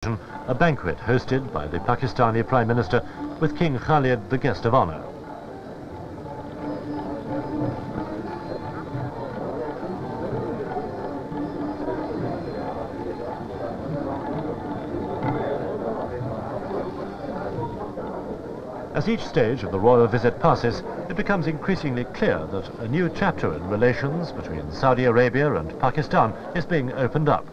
a banquet hosted by the Pakistani Prime Minister with King Khalid the guest of honour. As each stage of the royal visit passes, it becomes increasingly clear that a new chapter in relations between Saudi Arabia and Pakistan is being opened up.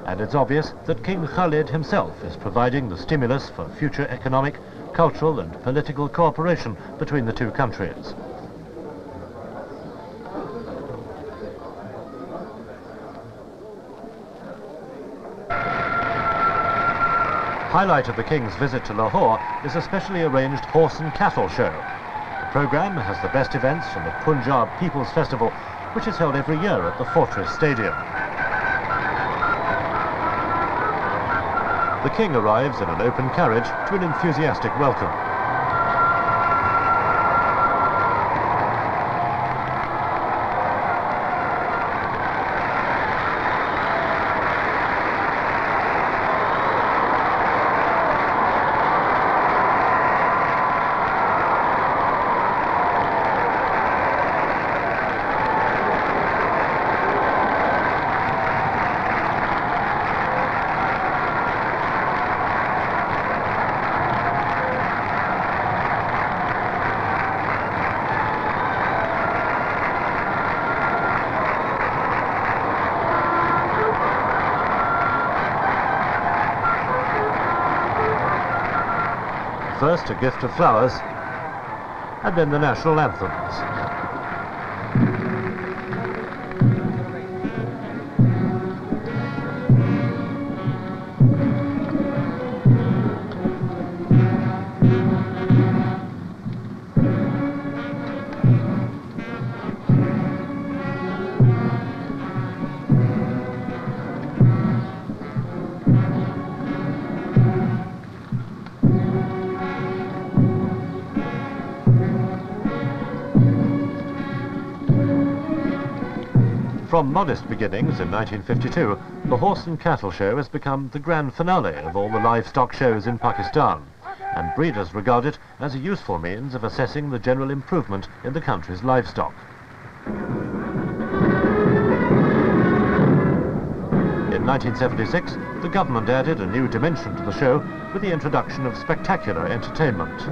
And it's obvious that King Khalid himself is providing the stimulus for future economic, cultural and political cooperation between the two countries. Highlight of the King's visit to Lahore is a specially arranged horse and cattle show. The programme has the best events from the Punjab People's Festival, which is held every year at the Fortress Stadium. The King arrives in an open carriage to an enthusiastic welcome. First a gift of flowers, and then the national anthems. From modest beginnings in 1952, the Horse and Cattle Show has become the grand finale of all the livestock shows in Pakistan, and breeders regard it as a useful means of assessing the general improvement in the country's livestock. In 1976, the government added a new dimension to the show with the introduction of spectacular entertainment.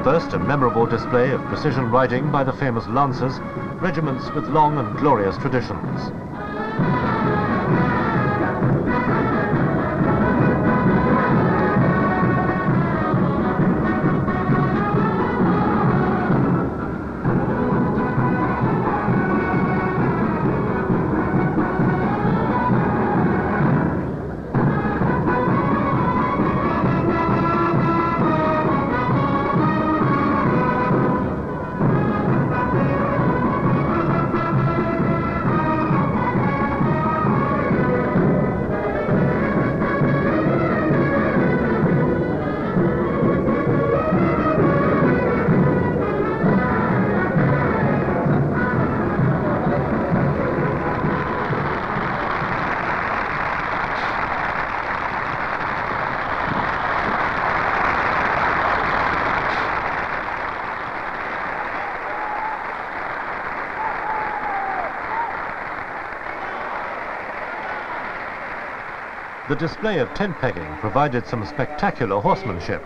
First, a memorable display of precision riding by the famous Lancers, regiments with long and glorious traditions. The display of tent pegging provided some spectacular horsemanship.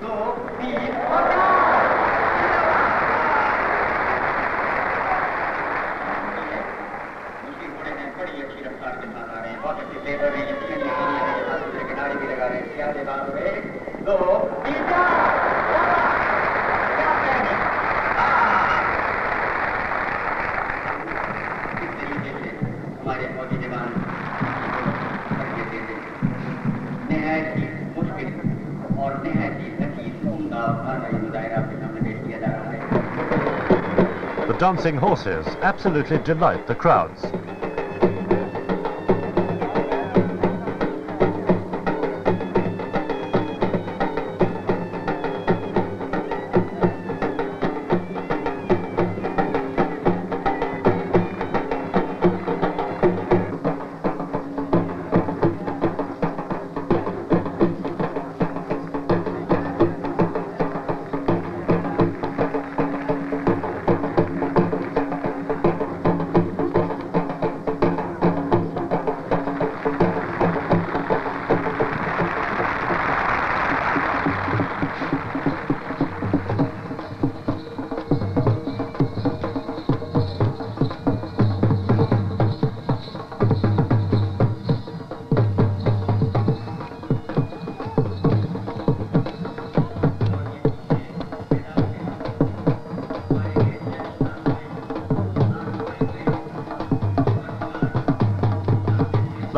The dancing horses absolutely delight the crowds.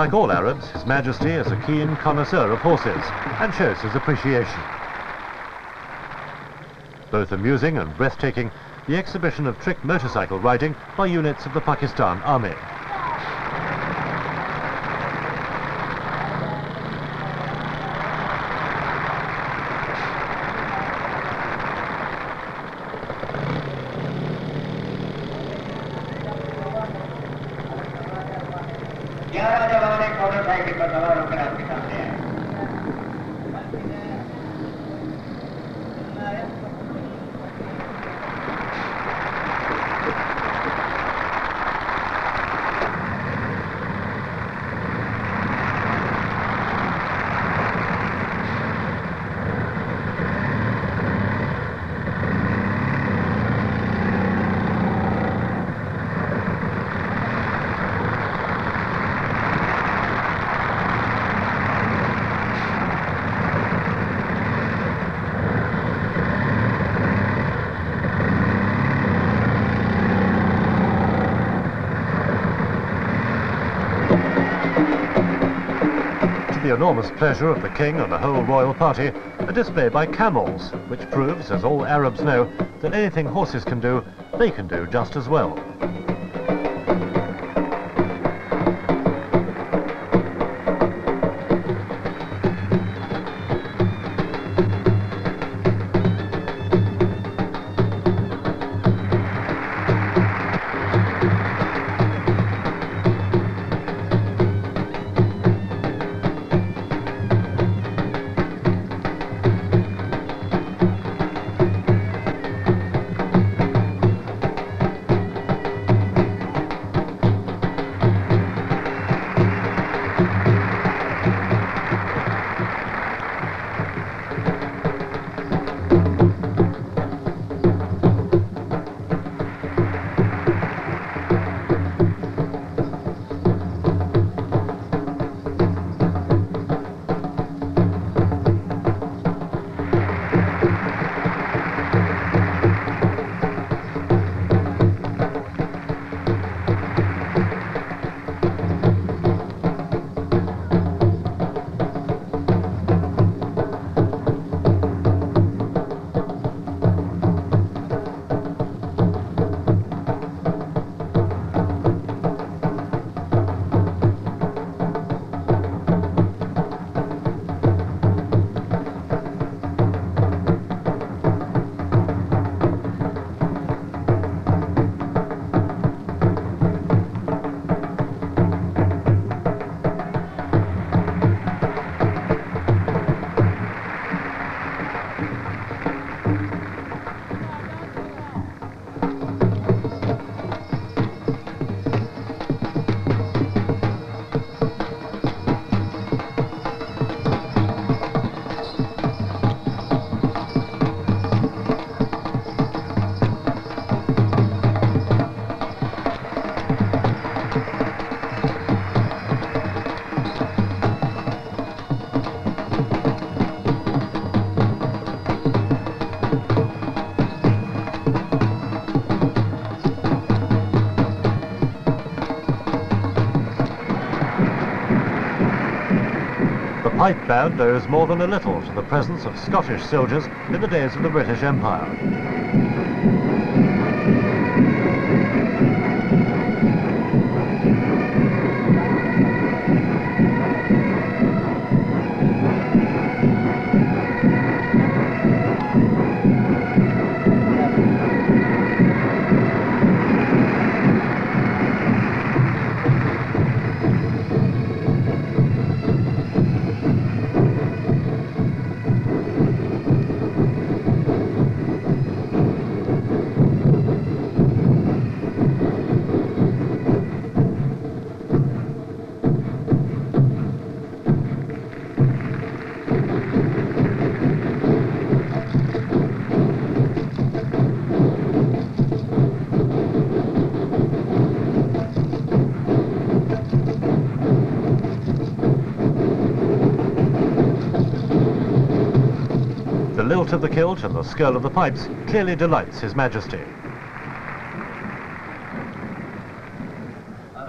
Like all Arabs, His Majesty is a keen connoisseur of horses and shows his appreciation. Both amusing and breathtaking, the exhibition of trick motorcycle riding by units of the Pakistan Army. The enormous pleasure of the king and the whole royal party, a display by camels, which proves, as all Arabs know, that anything horses can do, they can do just as well. pipe band owes more than a little to the presence of Scottish soldiers in the days of the British Empire. The lilt of the kilt and the skirl of the pipes clearly delights His Majesty.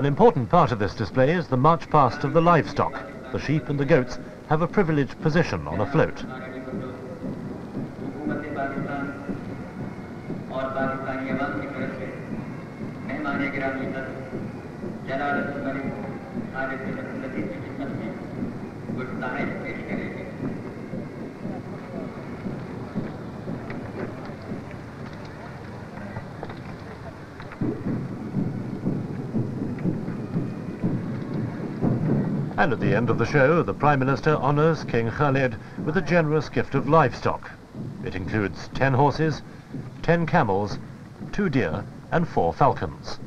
An important part of this display is the march past of the livestock. The sheep and the goats have a privileged position on a float. And at the end of the show, the Prime Minister honours King Khalid with a generous gift of livestock. It includes 10 horses, 10 camels, 2 deer and 4 falcons.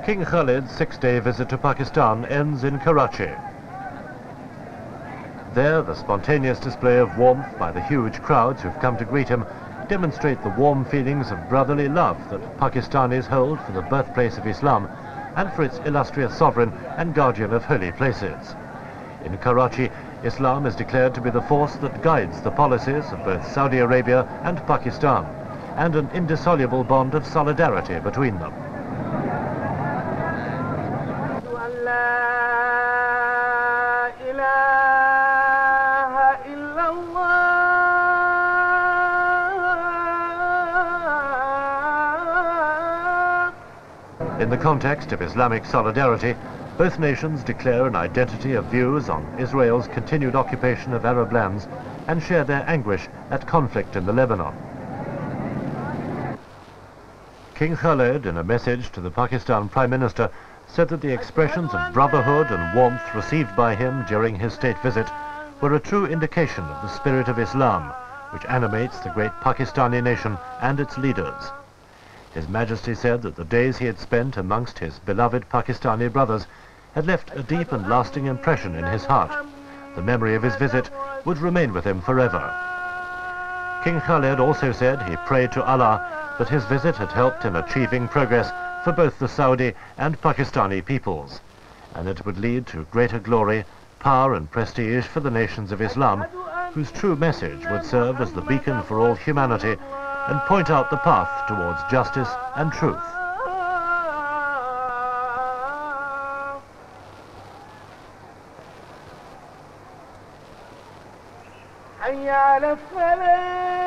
King Khalid's 6-day visit to Pakistan ends in Karachi. There, the spontaneous display of warmth by the huge crowds who've come to greet him demonstrate the warm feelings of brotherly love that Pakistanis hold for the birthplace of Islam and for its illustrious sovereign and guardian of holy places. In Karachi, Islam is declared to be the force that guides the policies of both Saudi Arabia and Pakistan, and an indissoluble bond of solidarity between them. In the context of Islamic solidarity, both nations declare an identity of views on Israel's continued occupation of Arab lands and share their anguish at conflict in the Lebanon. King Khalid, in a message to the Pakistan Prime Minister, said that the expressions of brotherhood and warmth received by him during his state visit were a true indication of the spirit of Islam, which animates the great Pakistani nation and its leaders. His Majesty said that the days he had spent amongst his beloved Pakistani brothers had left a deep and lasting impression in his heart. The memory of his visit would remain with him forever. King Khalid also said he prayed to Allah that his visit had helped in achieving progress for both the Saudi and Pakistani peoples, and that it would lead to greater glory, power and prestige for the nations of Islam, whose true message would serve as the beacon for all humanity and point out the path towards justice and truth. حي على الصلاة